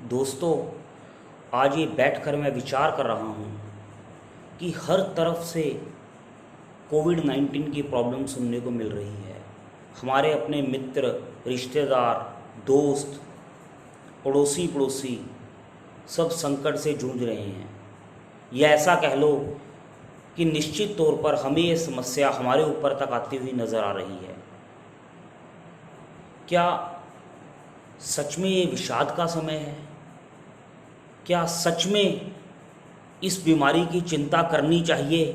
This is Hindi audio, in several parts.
दोस्तों, आज ये बैठकर मैं विचार कर रहा हूँ कि हर तरफ से कोविड-19 की प्रॉब्लम सुनने को मिल रही है। हमारे अपने मित्र, रिश्तेदार, दोस्त, पड़ोसी सब संकट से जूझ रहे हैं। या ऐसा कह लो कि निश्चित तौर पर हमें ये समस्या हमारे ऊपर तक आती हुई नज़र आ रही है। क्या सच में ये विषाद का समय है? क्या सच में इस बीमारी की चिंता करनी चाहिए?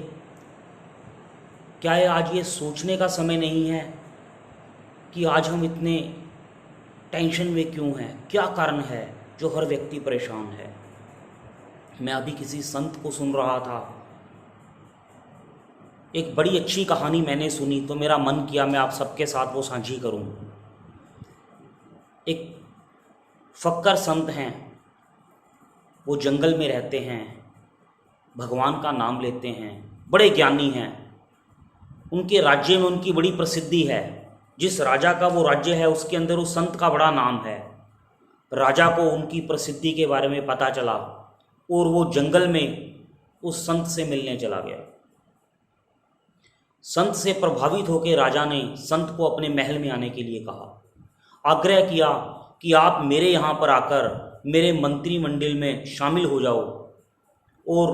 क्या ये आज ये सोचने का समय नहीं है कि आज हम इतने टेंशन में क्यों हैं? क्या कारण है जो हर व्यक्ति परेशान है? मैं अभी किसी संत को सुन रहा था। एक बड़ी अच्छी कहानी मैंने सुनी तो मेरा मन किया मैं आप सबके साथ वो साझी करूं। एक फक्कर संत हैं, वो जंगल में रहते हैं, भगवान का नाम लेते हैं, बड़े ज्ञानी हैं। उनके राज्य में उनकी बड़ी प्रसिद्धि है। जिस राजा का वो राज्य है उसके अंदर उस संत का बड़ा नाम है। राजा को उनकी प्रसिद्धि के बारे में पता चला और वो जंगल में उस संत से मिलने चला गया। संत से प्रभावित होकर राजा ने संत को अपने महल में आने के लिए कहा, आग्रह किया कि आप मेरे यहाँ पर आकर मेरे मंत्रिमंडल में शामिल हो जाओ और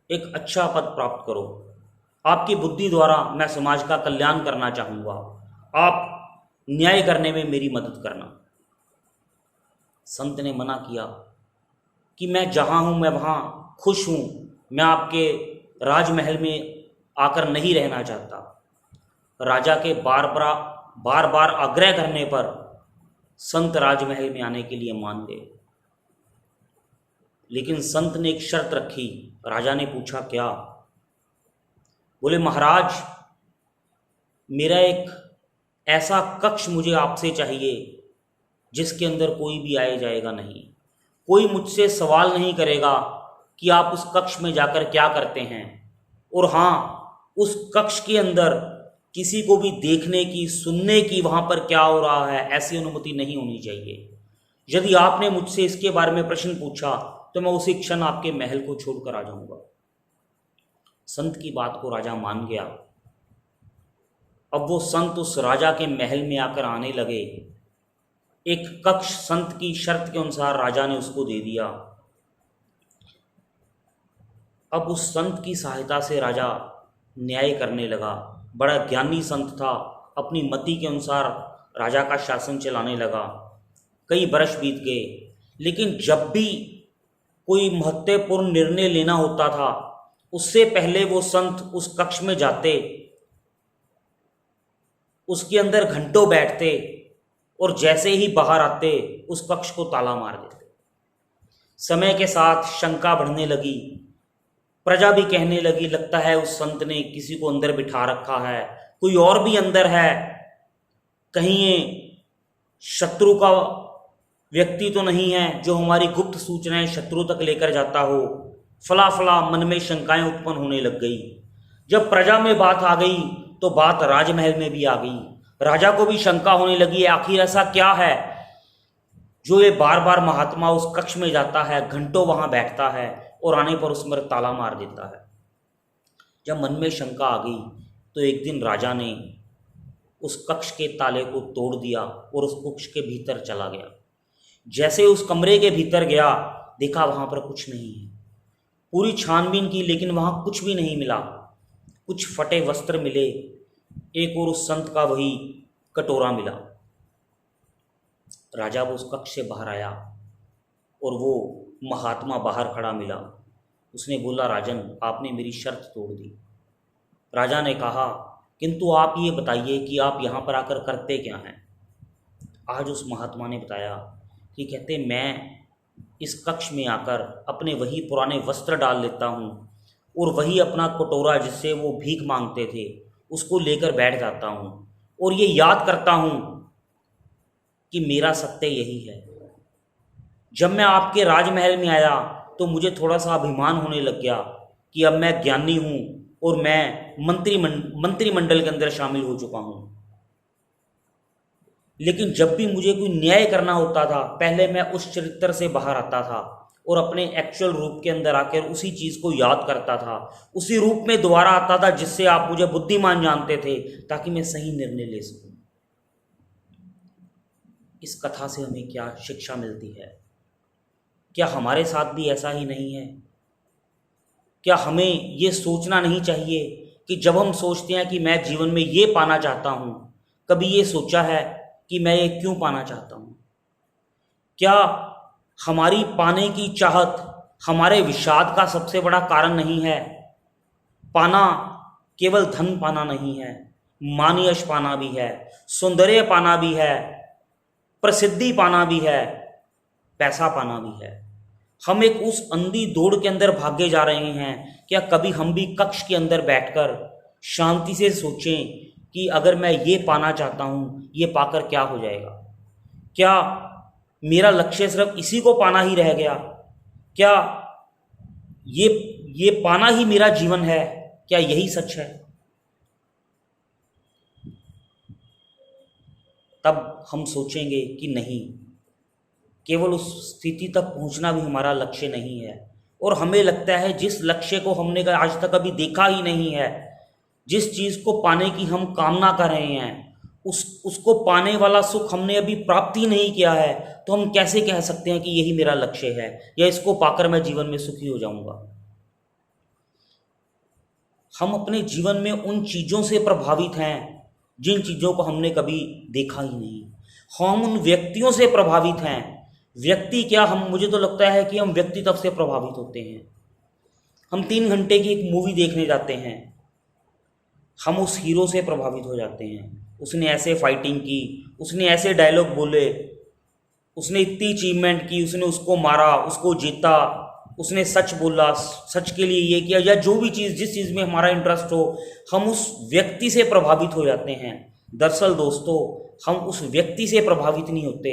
एक अच्छा पद प्राप्त करो। आपकी बुद्धि द्वारा मैं समाज का कल्याण करना चाहूँगा। आप न्याय करने में मेरी मदद करना। संत ने मना किया कि मैं जहाँ हूँ मैं वहाँ खुश हूँ, मैं आपके राजमहल में आकर नहीं रहना चाहता। राजा के बार बार आग्रह करने पर संत राजमहल में आने के लिए मान गए। लेकिन संत ने एक शर्त रखी। राजा ने पूछा, क्या? बोले, महाराज, मेरा एक ऐसा कक्ष मुझे आपसे चाहिए जिसके अंदर कोई भी आए जाएगा नहीं। कोई मुझसे सवाल नहीं करेगा कि आप उस कक्ष में जाकर क्या करते हैं। और हाँ, उस कक्ष के अंदर किसी को भी देखने की, सुनने की वहाँ पर क्या हो रहा है, ऐसी अनुमति नहीं होनी चाहिए। यदि आपने मुझसे इसके बारे में प्रश्न पूछा तो मैं उसी क्षण आपके महल को छोड़कर आ जाऊंगा। संत की बात को राजा मान गया। अब वो संत उस राजा के महल में आकर आने लगे। एक कक्ष संत की शर्त के अनुसार राजा ने उसको दे दिया। अब उस संत की सहायता से राजा न्याय करने लगा। बड़ा ज्ञानी संत था, अपनी मति के अनुसार राजा का शासन चलाने लगा। कई वर्ष बीत गए, लेकिन जब भी कोई महत्वपूर्ण निर्णय लेना होता था उससे पहले वो संत उस कक्ष में जाते, उसके अंदर घंटों बैठते और जैसे ही बाहर आते उस कक्ष को ताला मार देते। समय के साथ शंका बढ़ने लगी। प्रजा भी कहने लगी, लगता है उस संत ने किसी को अंदर बिठा रखा है, कोई और भी अंदर है, कहीं ये शत्रु का व्यक्ति तो नहीं है जो हमारी गुप्त सूचनाएं शत्रु तक लेकर जाता हो। फला मन में शंकाएं उत्पन्न होने लग गई। जब प्रजा में बात आ गई तो बात राजमहल में भी आ गई। राजा को भी शंका होने लगी, आखिर ऐसा क्या है जो ये बार बार महात्मा उस कक्ष में जाता है, घंटों वहां बैठता है और आने पर उसमें ताला मार देता है। जब मन में शंका आ गई तो एक दिन राजा ने उस कक्ष के ताले को तोड़ दिया और उस कक्ष के भीतर चला गया। जैसे उस कमरे के भीतर गया, देखा वहां पर कुछ नहीं है। पूरी छानबीन की लेकिन वहां कुछ भी नहीं मिला। कुछ फटे वस्त्र मिले, एक और उस संत का वही कटोरा मिला। राजा वो उस कक्ष से बाहर आया और वो महात्मा बाहर खड़ा मिला। उसने बोला, राजन, आपने मेरी शर्त तोड़ दी। राजा ने कहा, किंतु आप ये बताइए कि आप यहाँ पर आकर करते क्या हैं? आज उस महात्मा ने बताया कि कहते, मैं इस कक्ष में आकर अपने वही पुराने वस्त्र डाल लेता हूँ और वही अपना कटोरा जिससे वो भीख मांगते थे उसको लेकर बैठ जाता हूँ और ये याद करता हूँ कि मेरा सत्य यही है। जब मैं आपके राजमहल में आया तो मुझे थोड़ा सा अभिमान होने लग गया कि अब मैं ज्ञानी हूँ और मैं मंत्रिमंडल के अंदर शामिल हो चुका हूँ। लेकिन जब भी मुझे कोई न्याय करना होता था, पहले मैं उस चरित्र से बाहर आता था और अपने एक्चुअल रूप के अंदर आकर उसी चीज़ को याद करता था, उसी रूप में दोबारा आता था जिससे आप मुझे बुद्धिमान जानते थे, ताकि मैं सही निर्णय ले सकूं। इस कथा से हमें क्या शिक्षा मिलती है? क्या हमारे साथ भी ऐसा ही नहीं है? क्या हमें ये सोचना नहीं चाहिए कि जब हम सोचते हैं कि मैं जीवन में ये पाना चाहता हूँ, कभी ये सोचा है कि मैं ये क्यों पाना चाहता हूँ? क्या हमारी पाने की चाहत हमारे विषाद का सबसे बड़ा कारण नहीं है? पाना केवल धन पाना नहीं है, मान यश पाना भी है, सौंदर्य पाना भी है, प्रसिद्धि पाना भी है, पैसा पाना भी है। हम एक उस अंधी दौड़ के अंदर भागे जा रहे हैं। क्या कभी हम भी कक्ष के अंदर बैठकर शांति से सोचें कि अगर मैं ये पाना चाहता हूँ, ये पाकर क्या हो जाएगा? क्या मेरा लक्ष्य सिर्फ इसी को पाना ही रह गया? क्या ये पाना ही मेरा जीवन है? क्या यही सच है? तब हम सोचेंगे कि नहीं, केवल उस स्थिति तक पहुंचना भी हमारा लक्ष्य नहीं है। और हमें लगता है जिस लक्ष्य को हमने आज तक अभी देखा ही नहीं है, जिस चीज़ को पाने की हम कामना कर रहे हैं, उसको पाने वाला सुख हमने अभी प्राप्त ही नहीं किया है, तो हम कैसे कह सकते हैं कि यही मेरा लक्ष्य है या इसको पाकर मैं जीवन में सुखी हो जाऊंगा? हम अपने जीवन में उन चीज़ों से प्रभावित हैं जिन चीज़ों को हमने कभी देखा ही नहीं। हम उन व्यक्तियों से प्रभावित हैं। व्यक्ति क्या, मुझे तो लगता है कि हम व्यक्ति तब से प्रभावित होते हैं। हम 3 घंटे की एक मूवी देखने जाते हैं, हम उस हीरो से प्रभावित हो जाते हैं। उसने ऐसे फाइटिंग की, उसने ऐसे डायलॉग बोले, उसने इतनी अचीवमेंट की, उसने उसको मारा, उसको जीता, उसने सच बोला, सच के लिए ये किया, या जो भी चीज़, जिस चीज़ में हमारा इंटरेस्ट हो, हम उस व्यक्ति से प्रभावित हो जाते हैं। दरअसल दोस्तों, हम उस व्यक्ति से प्रभावित नहीं होते,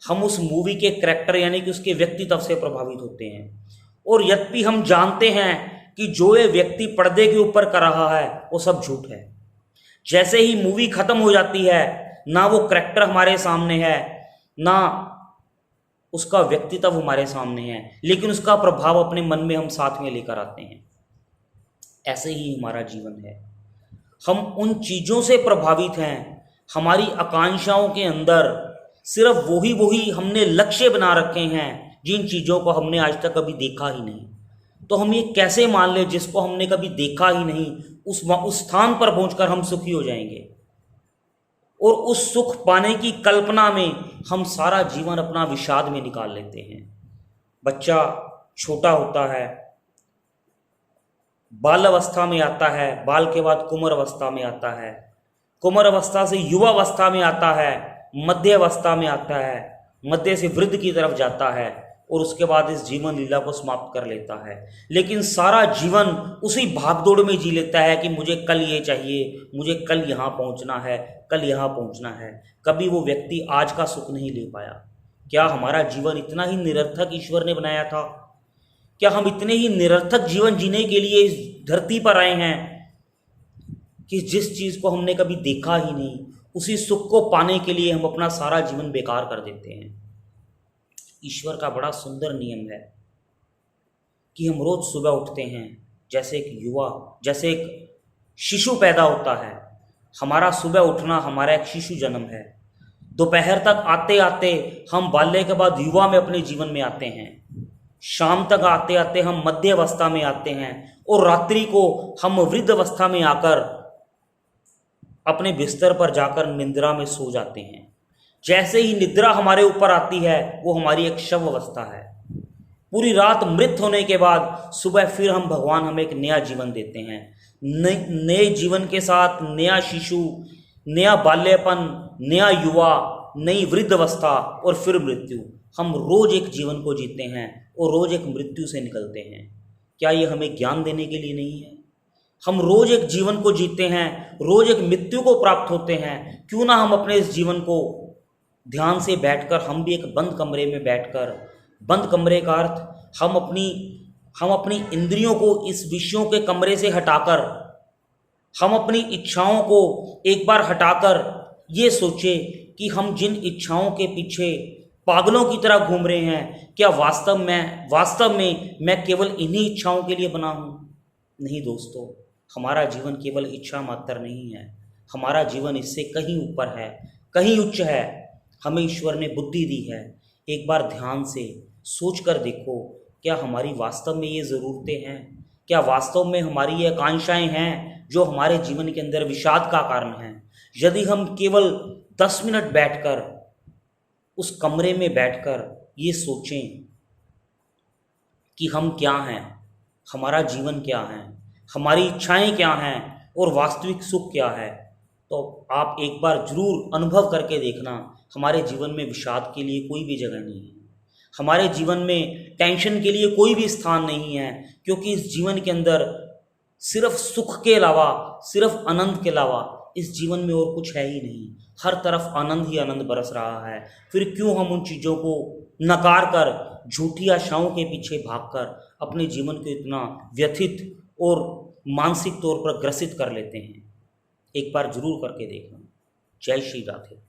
हम उस मूवी के करैक्टर यानी कि उसके व्यक्तित्व से प्रभावित होते हैं। और यद्यपि हम जानते हैं कि जो ये व्यक्ति पर्दे के ऊपर कर रहा है वो सब झूठ है। जैसे ही मूवी खत्म हो जाती है, ना वो करैक्टर हमारे सामने है, ना उसका व्यक्तित्व हमारे सामने है, लेकिन उसका प्रभाव अपने मन में हम साथ में लेकर आते हैं। ऐसे ही हमारा जीवन है। हम उन चीज़ों से प्रभावित हैं, हमारी आकांक्षाओं के अंदर सिर्फ वही हमने लक्ष्य बना रखे हैं जिन चीज़ों को हमने आज तक कभी देखा ही नहीं। तो हम ये कैसे मान लें जिसको हमने कभी देखा ही नहीं, उस स्थान पर पहुंचकर हम सुखी हो जाएंगे? और उस सुख पाने की कल्पना में हम सारा जीवन अपना विषाद में निकाल लेते हैं। बच्चा छोटा होता है, बाल अवस्था में आता है, बाल के बाद कुमार अवस्था में आता है, कुमार अवस्था से युवा अवस्था में आता है, मध्य अवस्था में आता है, मध्य से वृद्ध की तरफ जाता है, और उसके बाद इस जीवन लीला को समाप्त कर लेता है। लेकिन सारा जीवन उसी भागदौड़ में जी लेता है कि मुझे कल ये चाहिए, मुझे कल यहाँ पहुँचना है, कल यहाँ पहुँचना है। कभी वो व्यक्ति आज का सुख नहीं ले पाया। क्या हमारा जीवन इतना ही निरर्थक ईश्वर ने बनाया था? क्या हम इतने ही निरर्थक जीवन जीने के लिए इस धरती पर आए हैं कि जिस चीज़ को हमने कभी देखा ही नहीं, उसी सुख को पाने के लिए हम अपना सारा जीवन बेकार कर देते हैं? ईश्वर का बड़ा सुंदर नियम है कि हम रोज सुबह उठते हैं, जैसे एक शिशु पैदा होता है। हमारा सुबह उठना हमारा एक शिशु जन्म है। दोपहर तक आते आते हम बाल्य के बाद युवा में अपने जीवन में आते हैं। शाम तक आते आते हम मध्य अवस्था में आते हैं, और रात्रि को हम वृद्ध अवस्था में आकर अपने बिस्तर पर जाकर निद्रा में सो जाते हैं। जैसे ही निद्रा हमारे ऊपर आती है, वो हमारी एक शव अवस्था है। पूरी रात मृत होने के बाद सुबह फिर भगवान हमें एक नया जीवन देते हैं। नए जीवन के साथ नया शिशु, नया बाल्यपन, नया युवा, नई वृद्ध अवस्था, और फिर मृत्यु। हम रोज एक जीवन को जीते हैं और रोज एक मृत्यु से निकलते हैं। क्या ये हमें ज्ञान देने के लिए नहीं है? हम रोज एक जीवन को जीते हैं, रोज एक मृत्यु को प्राप्त होते हैं। क्यों ना हम अपने इस जीवन को ध्यान से बैठकर, हम भी एक बंद कमरे में बैठकर, बंद कमरे का अर्थ हम अपनी इंद्रियों को इस विषयों के कमरे से हटाकर, हम अपनी इच्छाओं को एक बार हटाकर ये सोचे कि हम जिन इच्छाओं के पीछे पागलों की तरह घूम रहे हैं, क्या वास्तव में मैं केवल इन्हीं इच्छाओं के लिए बना हूँ? नहीं दोस्तों, हमारा जीवन केवल इच्छा मात्र नहीं है। हमारा जीवन इससे कहीं ऊपर है, कहीं उच्च है। हमें ईश्वर ने बुद्धि दी है। एक बार ध्यान से सोच कर देखो, क्या हमारी वास्तव में ये ज़रूरतें हैं? क्या वास्तव में हमारी ये आकांक्षाएं हैं जो हमारे जीवन के अंदर विषाद का कारण हैं? यदि हम केवल 10 मिनट बैठकर, उस कमरे में बैठकर ये सोचें कि हम क्या हैं, हमारा जीवन क्या है, हमारी इच्छाएं क्या हैं और वास्तविक सुख क्या है, तो आप एक बार जरूर अनुभव करके देखना, हमारे जीवन में विषाद के लिए कोई भी जगह नहीं है। हमारे जीवन में टेंशन के लिए कोई भी स्थान नहीं है, क्योंकि इस जीवन के अंदर सिर्फ सुख के अलावा, सिर्फ आनंद के अलावा इस जीवन में और कुछ है ही नहीं। हर तरफ आनंद ही आनंद बरस रहा है। फिर क्यों हम उन चीज़ों को नकार कर, झूठी आशाओं के पीछे भागकर अपने जीवन को इतना व्यथित और मानसिक तौर पर ग्रसित कर लेते हैं? एक बार जरूर करके देखना। जय श्री राधे।